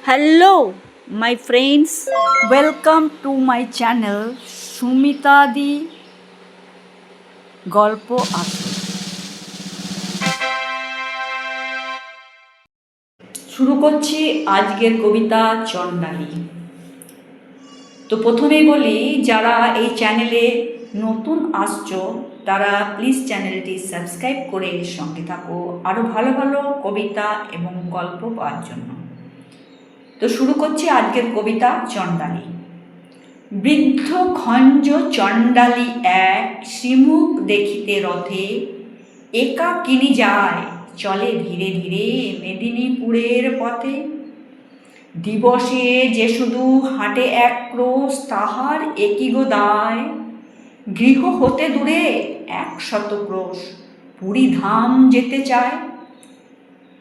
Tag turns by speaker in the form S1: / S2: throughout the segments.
S1: Hello, my friends. Welcome to my channel সুমিতাদি গল্প আসর। শুরু করছি আজকের কবিতা চণ্ডালী। তো প্রথমেই বলি, যারা এই চ্যানেলে নতুন আসছো তারা প্লিজ চ্যানেলটি সাবস্ক্রাইব করে সঙ্গে থাকো আরও ভালো ভালো কবিতা এবং গল্প পাওয়ার জন্য। তো শুরু করছি আজকের কবিতা চণ্ডালী। বৃদ্ধ খঞ্জ চণ্ডালী এক শ্রীমুখ দেখিতে রথে, একাকিনী যায় চলে ধীরে ধীরে মেদিনীপুরের পথে। দিবসে যে শুধু হাটে এক ক্রোশ তাহার একই গো দায়, গৃহ হতে দূরে 100 ক্রোশ পুরী ধাম যেতে চায়।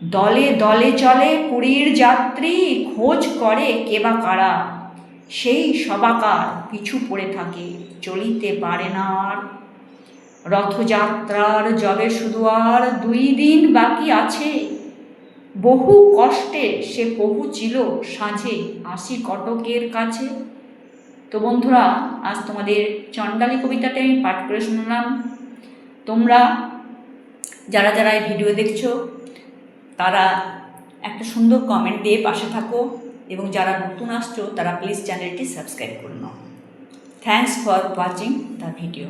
S1: দলে দলে চলে পুরীর যাত্রী, খোঁজ করে কেবা কারা, সেই সবাকার পিছু পড়ে থাকে চলিতে পারে না আর। রথযাত্রার যবে শুধু আর 2 দিন বাকি আছে, বহু কষ্টে সে পৌঁছিল সাঁঝে আসি কটকের কাছে। তো বন্ধুরা, আজ তোমাদের চণ্ডালী কবিতাটা আমি পাঠ করে শুনলাম। তোমরা যারা যারা এই ভিডিও দেখছো তারা একটা সুন্দর কমেন্ট দিয়ে পাশে থাকো, এবং যারা নতুন আসছো তারা প্লিজ চ্যানেলটি সাবস্ক্রাইব করে নাও। Thanks for watching the video.